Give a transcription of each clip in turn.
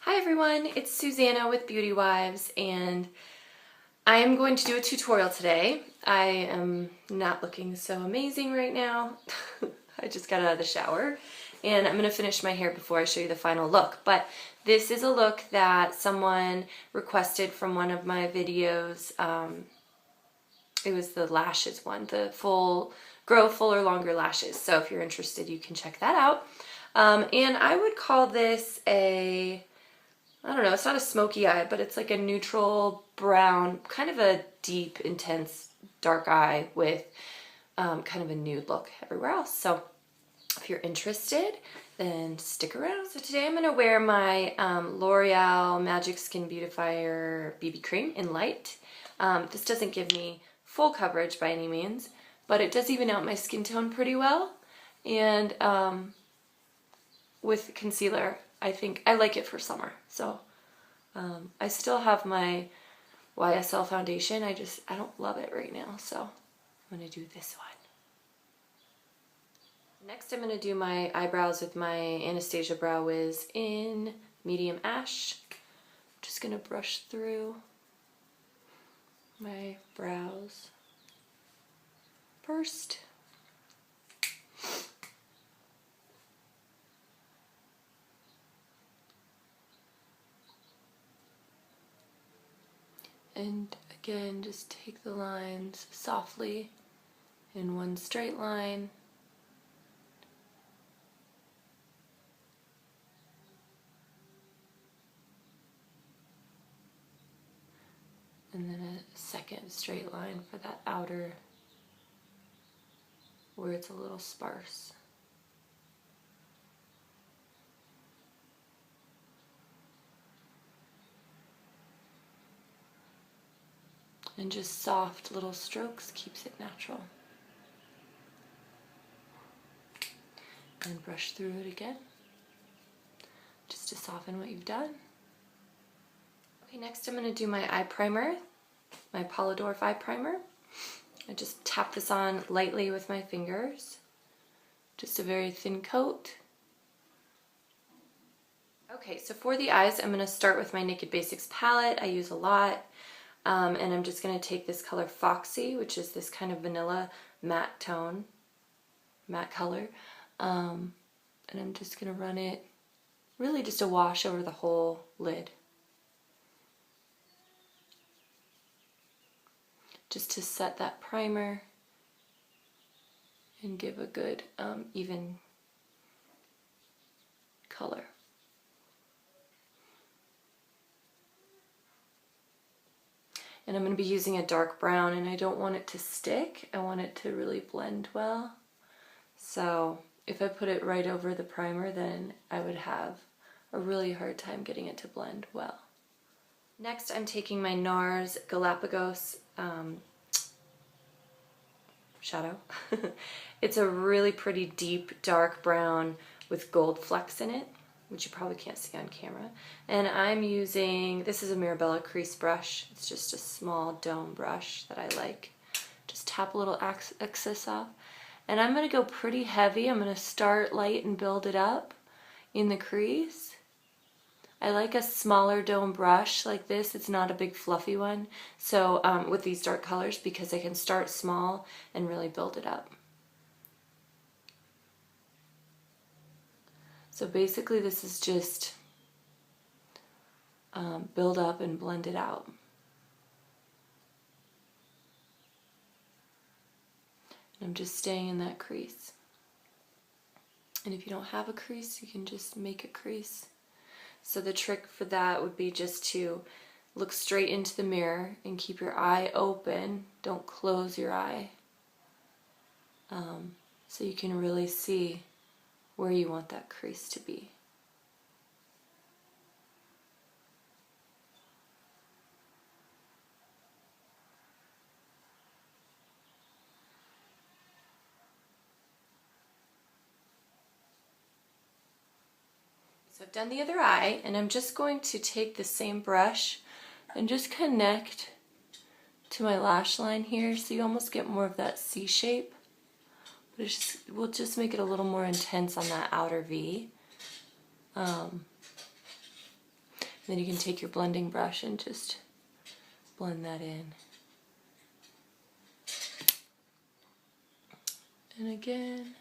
Hi everyone, it's Susanna with Beauty Wives, and I am going to do a tutorial today. I am not looking so amazing right now. I just got out of the shower and I'm going to finish my hair before I show you the final look. But this is a look that someone requested from one of my videos. It was the lashes one, the grow fuller, longer lashes. So if you're interested, you can check that out. And I would call this I don't know, it's not a smoky eye, but it's like a neutral brown, kind of a deep, intense, dark eye with kind of a nude look everywhere else. So if you're interested, then stick around. So today I'm going to wear my L'Oreal Magic Skin Beautifier BB Cream in light. This doesn't give me full coverage by any means, but it does even out my skin tone pretty well. And with concealer, I think I like it for summer. So I still have my YSL foundation. I don't love it right now. So I'm going to do this one. Next I'm going to do my eyebrows with my Anastasia Brow Wiz in medium ash. I'm just going to brush through my brows first. And again, just take the lines softly in one straight line. And then a second straight line for that outer where it's a little sparse. And just soft little strokes keeps it natural. And brush through it again, just to soften what you've done. Okay, next I'm going to do my eye primer, my Polidorf eye primer. I just tap this on lightly with my fingers. Just a very thin coat. Okay, so for the eyes, I'm going to start with my Naked Basics palette. I use a lot. And I'm just going to take this color Foxy, which is this kind of vanilla matte tone, matte color. And I'm just going to run it really just a wash over the whole lid. Just to set that primer and give a good even color. And I'm going to be using a dark brown, and I don't want it to stick. I want it to really blend well. So if I put it right over the primer, then I would have a really hard time getting it to blend well. Next, I'm taking my NARS Galapagos shadow. It's a really pretty deep dark brown with gold flecks in it, which you probably can't see on camera. And I'm using, this is a Mirabella crease brush. It's just a small dome brush that I like. Just tap a little excess off. And I'm going to go pretty heavy. I'm going to start light and build it up in the crease. I like a smaller dome brush like this. It's not a big fluffy one. So with these dark colors, because I can start small and really build it up. So basically this is just build up and blend it out. And I'm just staying in that crease. And if you don't have a crease, you can just make a crease. So the trick for that would be just to look straight into the mirror and keep your eye open. Don't close your eye. So you can really see where you want that crease to be. So I've done the other eye, and I'm just going to take the same brush and just connect to my lash line here, so you almost get more of that C shape. But we'll just make it a little more intense on that outer V. Then you can take your blending brush and just blend that in. And again.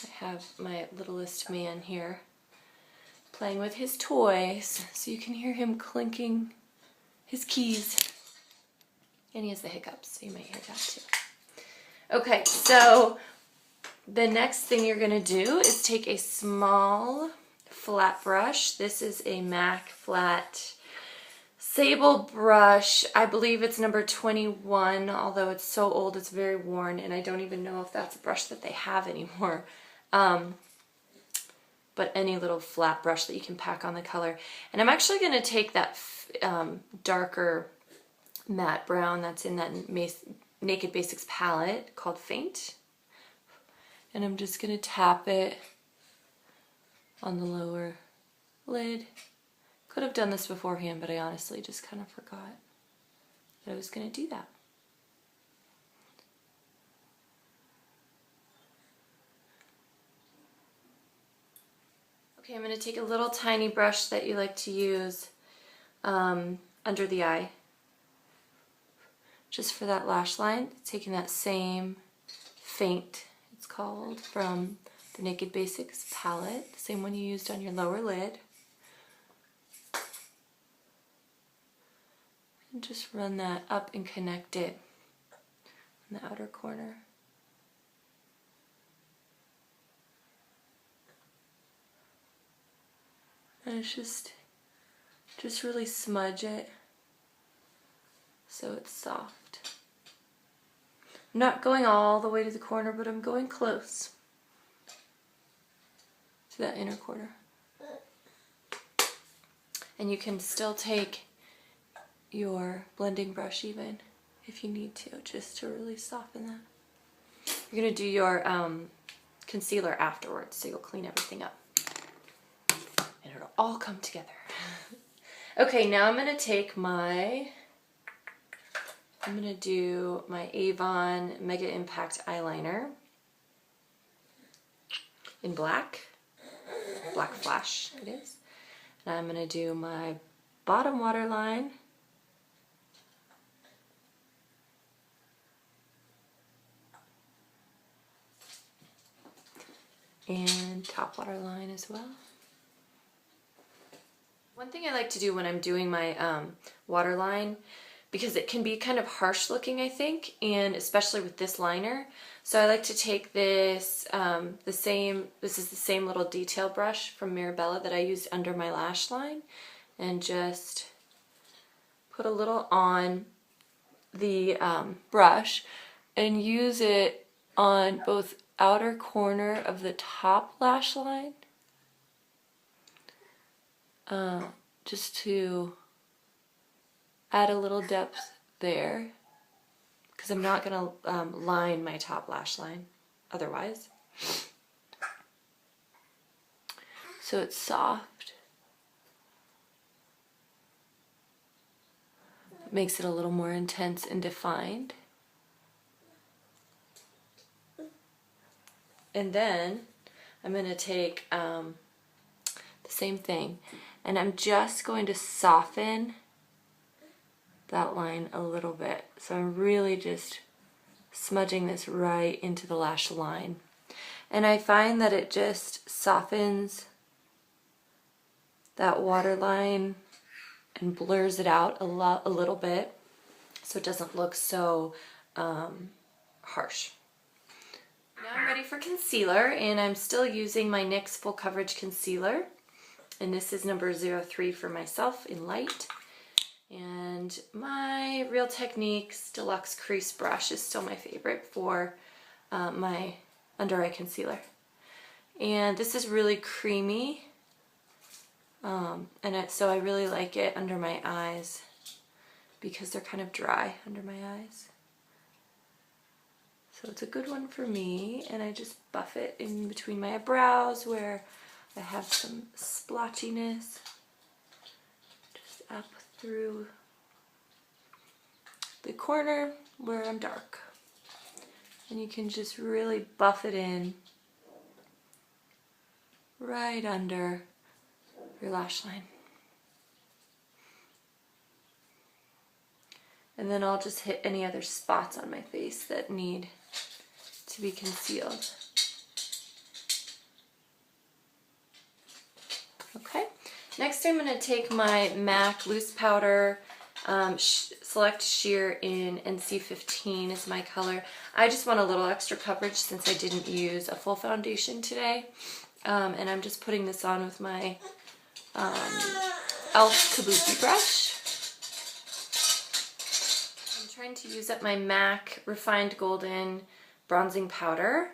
I have my littlest man here playing with his toys, so you can hear him clinking his keys. And he has the hiccups, so you might hear that too. Okay, so the next thing you're gonna do is take a small flat brush. This is a MAC flat sable brush. I believe it's number 21, although it's so old it's very worn, and I don't even know if that's a brush that they have anymore. But any little flat brush that you can pack on the color. And I'm actually gonna take that darker matte brown that's in that Naked Basics palette called Faint. And I'm just gonna tap it on the lower lid. Could have done this beforehand, but I honestly just kind of forgot that I was gonna do that. Okay, I'm gonna take a little tiny brush that you like to use under the eye, just for that lash line, taking that same Faint, it's called, from the Naked Basics palette, the same one you used on your lower lid. And just run that up and connect it in the outer corner. And it's just really smudge it so it's soft. I'm not going all the way to the corner, but I'm going close to that inner corner. And you can still take your blending brush even if you need to, just to really soften that. You're going to do your concealer afterwards, so you'll clean everything up. And it'll all come together. Okay, now I'm going to take I'm going to do my Avon Mega Impact Eyeliner in Black Flash it is. And I'm going to do my bottom waterline and top waterline as well. One thing I like to do when I'm doing my waterline, because it can be kind of harsh looking, I think, and especially with this liner, so I like to take this, this is the same little detail brush from Mirabella that I used under my lash line, and just put a little on the brush and use it on both outer corner of the top lash line, just to add a little depth there, because I'm not going to line my top lash line otherwise. So it's soft. Makes it a little more intense and defined. And then I'm going to take the same thing, and I'm just going to soften that line a little bit. So I'm really just smudging this right into the lash line. And I find that it just softens that waterline and blurs it out a little bit, so it doesn't look so harsh. Now I'm ready for concealer, and I'm still using my NYX Full Coverage Concealer. And this is number 03 for myself in light. And my Real Techniques Deluxe Crease Brush is still my favorite for my under eye concealer. And this is really creamy, so I really like it under my eyes because they're kind of dry under my eyes. So it's a good one for me, and I just buff it in between my brows where I have some splotchiness, just up through the corner where I'm dark. And you can just really buff it in right under your lash line. And then I'll just hit any other spots on my face that need to be concealed. Okay, next I'm going to take my MAC Loose Powder Select Sheer in NC15 is my color. I just want a little extra coverage since I didn't use a full foundation today. And I'm just putting this on with my e.l.f. Kabuki brush. I'm trying to use up my MAC Refined Golden Bronzing Powder.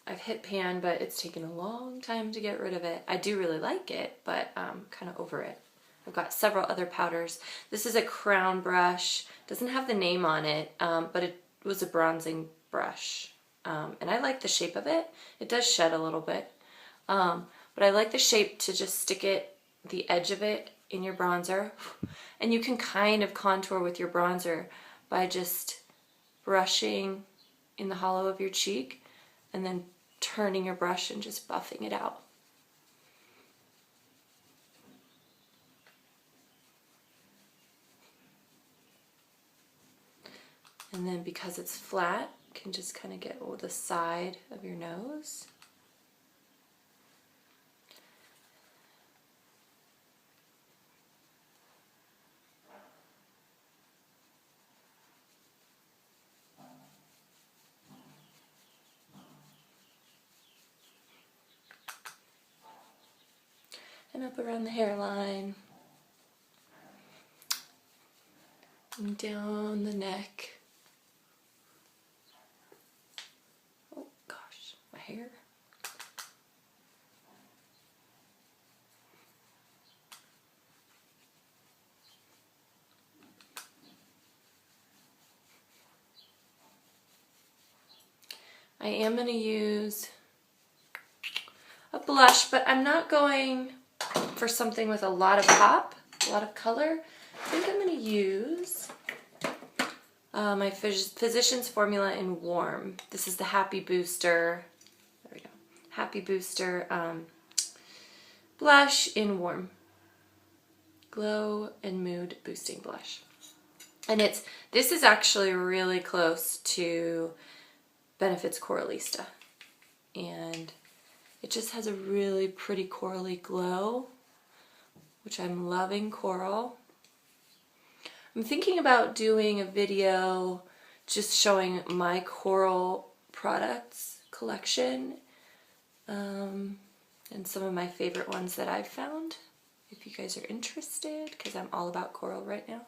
I've hit pan, but it's taken a long time to get rid of it. I do really like it, but I'm kind of over it. I've got several other powders. This is a crown brush. Doesn't have the name on it, but it was a bronzing brush. And I like the shape of it. It does shed a little bit. But I like the shape to just stick it, the edge of it, in your bronzer. And you can kind of contour with your bronzer by just brushing in the hollow of your cheek and then turning your brush and just buffing it out. And then because it's flat, you can just kind of get the side of your nose. And up around the hairline. And down the neck. Oh gosh, my hair. I am going to use a blush, but I'm not going for something with a lot of pop, a lot of color. I think I'm going to use my Physicians Formula in Warm. This is the Happy Booster, there we go, Happy Booster blush in Warm. Glow and Mood Boosting Blush. And this is actually really close to Benefit's Coralista. And it just has a really pretty corally glow, which I'm loving coral. I'm thinking about doing a video just showing my coral products collection and some of my favorite ones that I've found, if you guys are interested, because I'm all about coral right now.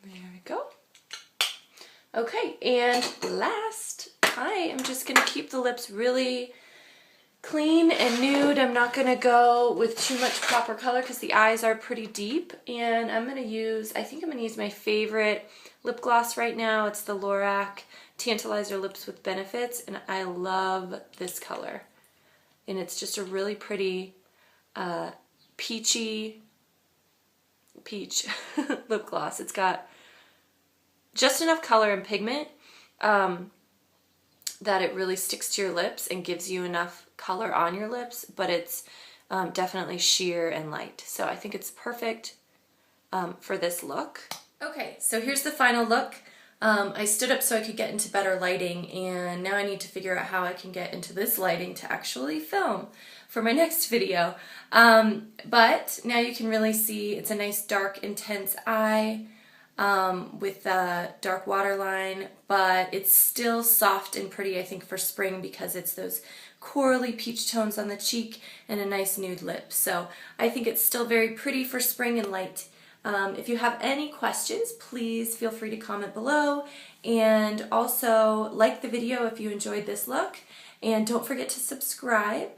There we go. Okay, and last, I am just going to keep the lips really clean and nude. I'm not going to go with too much proper color because the eyes are pretty deep. And I'm going to use, I think I'm going to use my favorite lip gloss right now. It's the Lorac Tantalizer Lips with Benefits, and I love this color. And it's just a really pretty peachy peach lip gloss. It's got just enough color and pigment that it really sticks to your lips and gives you enough color on your lips, but it's definitely sheer and light. So I think it's perfect for this look. Okay, so here's the final look. I stood up so I could get into better lighting, and now I need to figure out how I can get into this lighting to actually film for my next video. But now you can really see it's a nice dark intense eye with a dark waterline, but it's still soft and pretty, I think, for spring because it's those corally peach tones on the cheek and a nice nude lip. So I think it's still very pretty for spring and light. If you have any questions, please feel free to comment below, and also like the video if you enjoyed this look, and don't forget to subscribe.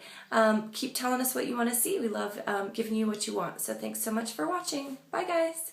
Keep telling us what you want to see. We love giving you what you want. So thanks so much for watching. Bye guys.